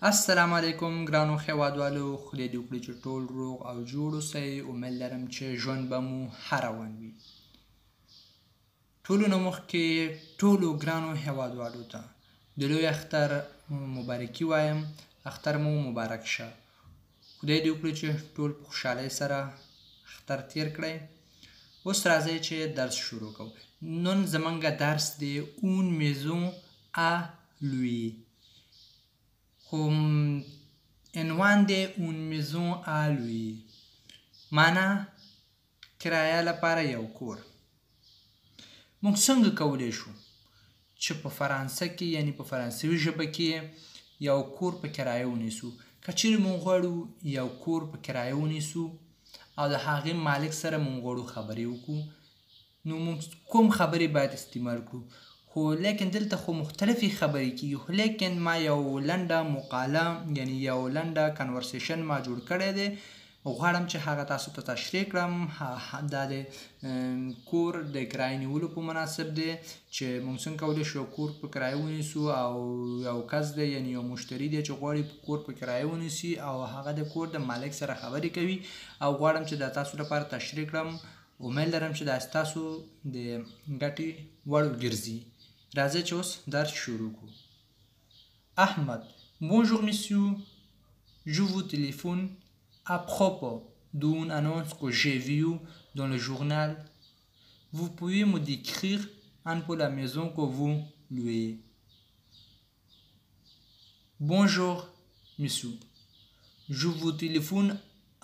السلام علیکم ګرانو هیوادوالو، خدای دې وکړي چې ټول روغ او جوړ اوسئ. امید لرم چې ژوند به مو ښه روان وي. ټولو نه مخکې ټولو ګرانو هیوادوالو ته د لوی اختر مبارکي وایم. اختر مو مبارک شه. خدای دې وکړي چې ټول په خوشحالۍ سره اختر تیر کړئ. اوس راځئ چې درس شروع کوو. نن زمونږ درس دی اون میزون ا لوی. عنوان دی اون میزون ا لوی، معنا کرایه لپاره یو کور. موږ څنګه کولی شو چې په فرانسه کې یعنی په فرانسوي ژبه کې یو کور په کرایه ونیسو؟ که چیرې موږ غواړو یو کور په کرایه ونیسو او د هغې مالک سره موږ غواړو خبرې وکړو، نو موږ کوم خبرې باید استعمال کړو؟ خو لیکن دلته خو مختلفې خبرې کېږي، خو لیکن ما یو لنډه مقاله یعنی یو لنډه کنورسیشن ما جوړ کړی دی، غواړم چې هغه تاسو ته تشریح کړم. دا د کور د کرایې نیولو په مناسب دی چې موږ څنګه کولی شو کور په کرایه ونیسو، او یو کس دی یعنی یو مشتری دی چې غواړي کور په کرایه ونیسي او هغه د کور د مالک سره خبرې کوي، او غواړم چې دا تاسو لپاره تشریح کړم. امید لرم چې دا ستاسو د ګټې وړ وګرځي. راځئ چې اوس درس شروع کړو. Ahmad, bonjour monsieur, je vous téléphone à propos d'une annonce que j'ai vue dans le journal. Vous pouvez me décrire un peu la maison que vous louez? Bonjour monsieur, je vous téléphone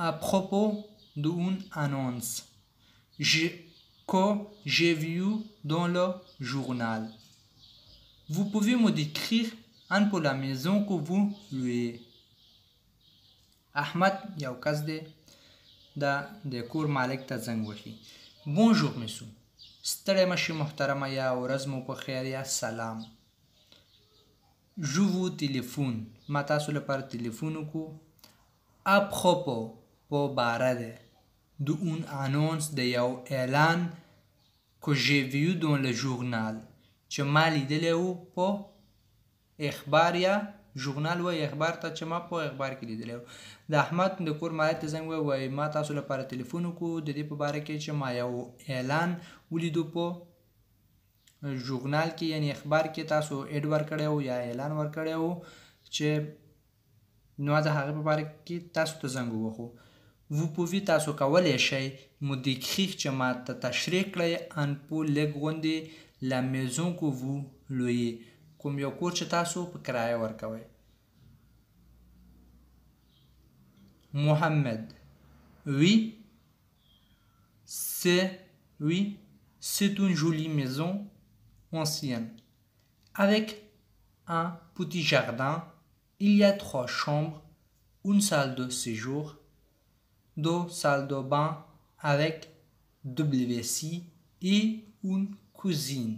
à propos d'une annonce que j'ai vue dans le journal. Vous pouvez me décrire un peu la maison que vous louez? احمد یو کس دی، دا د کور مالک ته زنګ وهي. بونژور میسو، ستړی مشي محترمه، یا ورځ مو په خیر، یا سلام. جو وو تلیفون، ما تاسو لپاره تلیفون وکړو. اپروپو، په باره دی د اون انونس، د یو اعلان که ژی ویو دون له ژورنال، چې ما لیدلی و په اخبار، یا ژورنال وایي اخبار ته، چې ما په اخبار کې لیدلی و. د احمد د کور مالک ته زنګ ووایي ما تاسو لپاره تلیفون وکړو د دې په باره کې چې ما یو اعلان ولیدو په ژورنال کې، یعنی اخبار کې تاسو اډ ورکړی و یا اعلان ورکړی و، چې نو د هغې په باره کې تاسو ته زنګ ووهو. Vous pouvez تاسو کولی شئ مو décrire چې ما ته تشریح کړئ ان په لږ غوندې la maison que vous louez، کوم یو کور چې تاسو په کرایه ورکوئ. Mohamed, oui, c'est une jolie maison ancienne avec un petit jardin. Il y a 3 chambres, une salle de séjour, 2 salles de bain avec WC et une cuisine.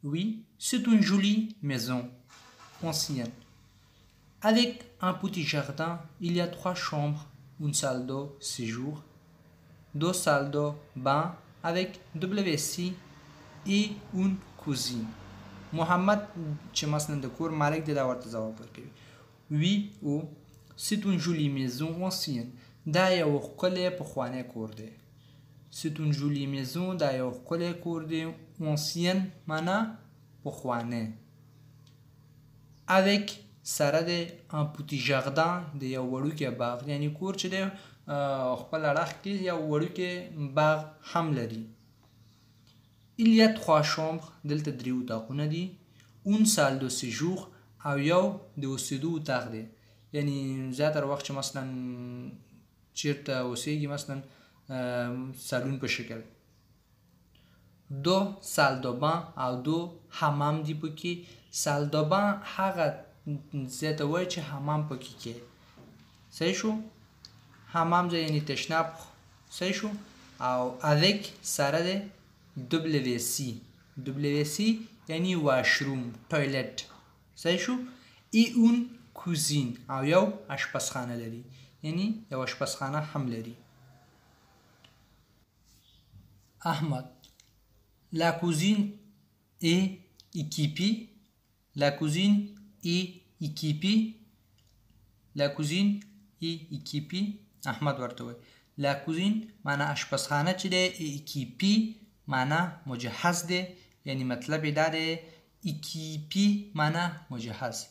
Oui, c'est une jolie maison ancienne. Avec un petit jardin, il y a 3 chambres, une salle de séjour, 2 salles de bain avec WC et une cuisine. محمد چې مثلا د کور مالک دی دا ورته ځواب ورکوي. Oui, او c'est une jolie maison ancienne، دا یو ښکلی پخوانی کور دی. C'est une jolie maison، دا یو ښکلی کور دی. ancienne معنا پخوانی. avec سره د un petit jardin، د یو وړوکی باغ، یعنی کور چې دی خپل اړخ کې یو وړوکی باغ هم لري. Il y a 3 chambres، دلته 3 اتاقونه دي. une salle de séjour، او یو د اوسېدو اتاق دی، یعنی زیاتره وخت چې مثلا چیرته اوسېږي مثلا سالون په شکل. 2 salles de bain، او 2 حمام دی پکې. salle de bain هغه ځای ته وایي چې حمام پکې کوي. صحیح شو؟ حمام ځای یعنی تشناب. صحیح شو؟ او avec سره دی WC یعنی واشروم، ټویلټ. صحیح شو؟ ای اون کوزین، او یو اشپزخانه لري، یعنی یو اشپزخانه هم لري. احمد، la cuisine est équipée. La cuisine est équipée. La cuisine est équipée. احمد ورته وایي لا کوزین معنا اشپزخانه چې دی ایکیپي معنا مجهز دی یعنی مطلب یې دا دی ایکیپي معنا مجهز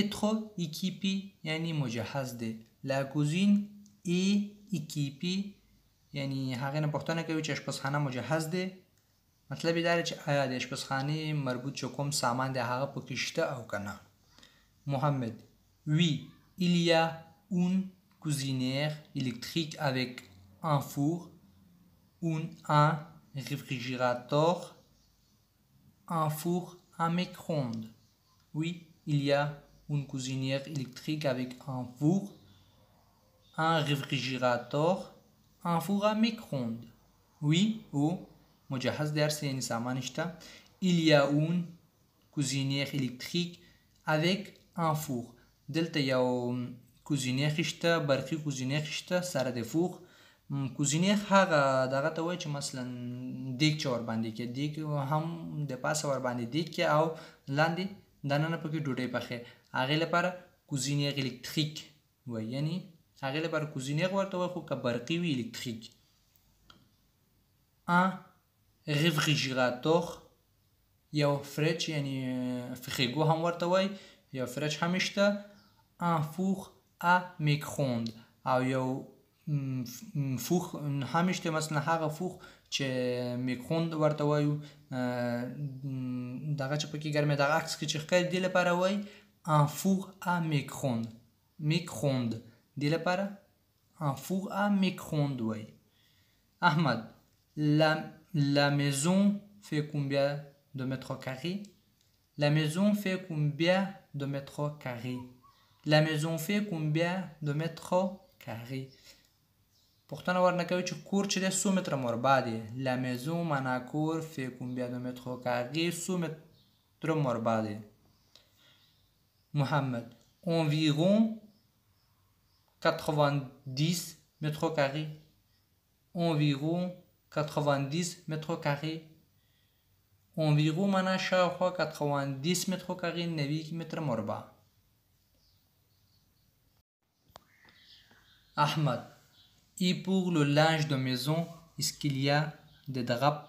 être équipé یعنی مجهز دی لا کوزین ای ایکیپي یعنی هغې نه پوښتنه کوي چې اشپزخانه مجهز دی مطلب یې دا دی چې آیا د اشپزخانې مربوط چې کوم سامان دی هغه پکې شته او که نه محمد oui il y a une cuisinière électrique avec un four, un réfrigérateur, un four à micro-ondes. Oui, il y a une cuisinière électrique avec un four, un réfrigérateur, un four à micro-ondes. Oui, ou مجهز درس یعنی سامان شته. Il y a une cuisinière électrique avec un four. دلته یو کوزینیخ شته برقي کوزینیخ شته سره د فوغ کوزینیخ هغه دغه ته وایي چې مثلا دیګ چې ورباندې کې دیګ هم د پاسه ورباندې دیګ کې او لاندې دننه پکې ډوډۍ پخې هغې لپاره کوزینیخ الکتریک وایي یعنی هغې لپاره کوزینیخ ورته وایي خو که برقي وي الکتریک ان ریفریجراتور یو فریج یعنی فریګو هم ورته وایي یو فریج هم شته ان فوغ ا میکروند او یو فوخ هم شته مثلا هغه فوخ چې میکروند ورته وایو دغه چې پکې ګرمه دغه عکس کې چې ښکاري دې لپاره وایي ان فوغ ا میکروند دې لپاره ان فوغ ا میکروند وایي احمد la maison fait combien de mètres carrés la maison fait combien de mètres carrés La maison fait combien de mètres carrés پوښتنه ورنه کوي چې کور چې دی 100 متره مربع دی La maison معنا کور fait combien de mètres carrés 100 متره مربع دی محمد environ 90 mètres carrés environ 90 mètres carrés environ معنا شاوخوا 90 متر carrés 90 متر مربع Ahmad, et pour le linge de maison, est-ce qu'il y a des draps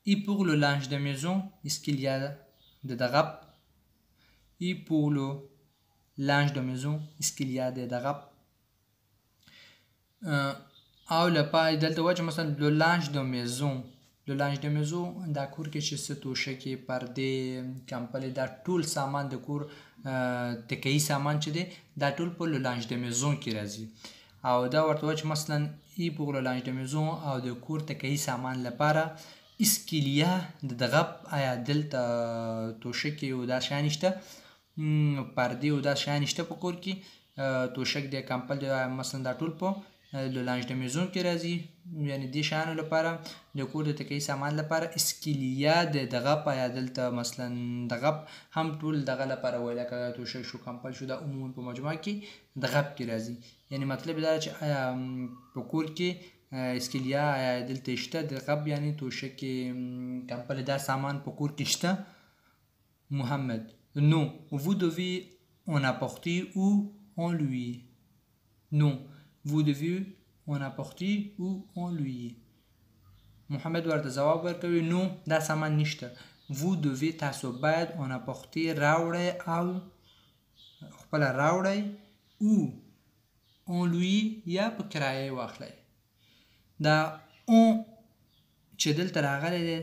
Et pour le linge de maison, est-ce qu'il y a des draps Et pour le linge de maison, est-ce qu'il y a des draps او لپاره دلته وایي چې مثلا le linge de maison le linge de maison دا کور کې چې څه توشکې پردې کمپلې دا ټول سامان د کور تکیي سامان چې دی دا ټول په le linge de maison کې راځي او دا ورته وایي چې مثلا ای pour le linge de maison او د کور تکیي سامان لپاره est-ce qu'il y a د draps آیا دلته توشکې او دا شیان شته پردې او دا شیان شته په کور کې توشک دی کمپل دی مثلا دا ټول په le linge de maison کې راځي یعنی دې شیانو لپاره د کور د تکیې سامان لپاره اسکیلیا د دغه آیا دلته مثلا دغه هم ټول دغه لپاره وایي لکه توشک شو کمپل شو دا عموما په مجموعه کې دغه کې راځي یعنی مطلب دا چې آیا په کور کې اسکیلیا آیا دلته شته دغه یعنی توشک کمپل دا سامان په کور کې شته محمد non vous devez en apporter ou en lui non vous devez en apporter ou en lui محمد ورته جواب ورکوي نو دا سامان نشته vous devez تاسو باید en apporter راوړئ او خپل راوړئ او en lui یا په کرایه واخلئ دا اون چې دلته راغلی دی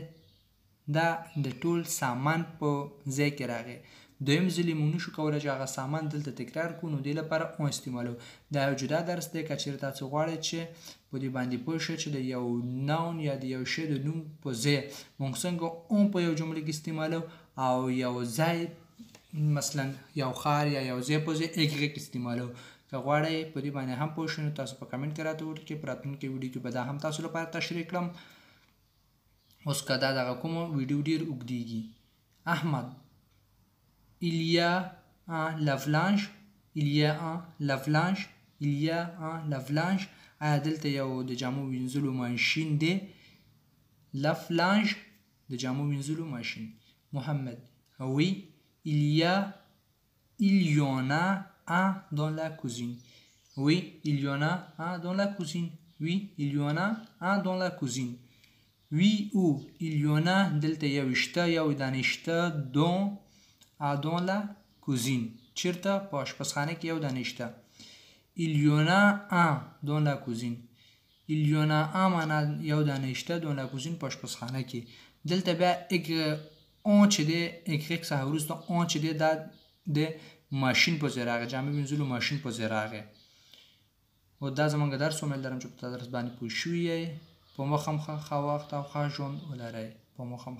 دا د ټول سامان په ځای کې راغی دویم ځلې موږ نشو کولی چې هغه سامان دلته تکرار کړو نو دې لپاره اون استعمالو دا یو جدا درس دی که چېرې تاسو غواړئ چې په دې باندې پوه شئ چې د یو ناون یا د یو شی د نوم په ځای موږ څنګه اون په یو جمله کې استعمالو او یو ځای مثلا یو ښار یا یو ځای په ځای ایګریک استعمالو که غواړئ په دې باندې هم پوه شئ نو تاسو په کمنټ کې راته ولیکئ په راتلونکي ویډیو کې به دا هم تاسو لپاره تشریح کړم اوس که دا دغه کومه ویډیو ډېر اوږدیږي احمد il y a un lave-linge il y a un lave-linge il y a un lave-linge آیا دلته یو د جامو وینځلو ماشین دی lave-linge د جامو وینځلو ماشین محمد oui il y en a un dans la cuisine. Oui, il y en a un dans la cuisine. Oui, il y en a un dans la cuisine. Oui ou il y en a دلته یو شته یو دانه شته dans la cuisine. چیرته په آشپزخانه کې یو دانه شته. Il y en a un dans la cuisine. Il y en a un معنا یو دانه شته dans la cuisine په آشپزخانه کې. دلته بیا اون چې دی اګریک څخه وروسته اون چې دی دا د ماشین په ځای راغی جامې وینځلو ماشین په ځای راغی. او دا زموږ درس امید لرم چې په درس باندې پوه شوي یئ. په مخه ښه وخت او ښه ژوند ولرئ. په مخه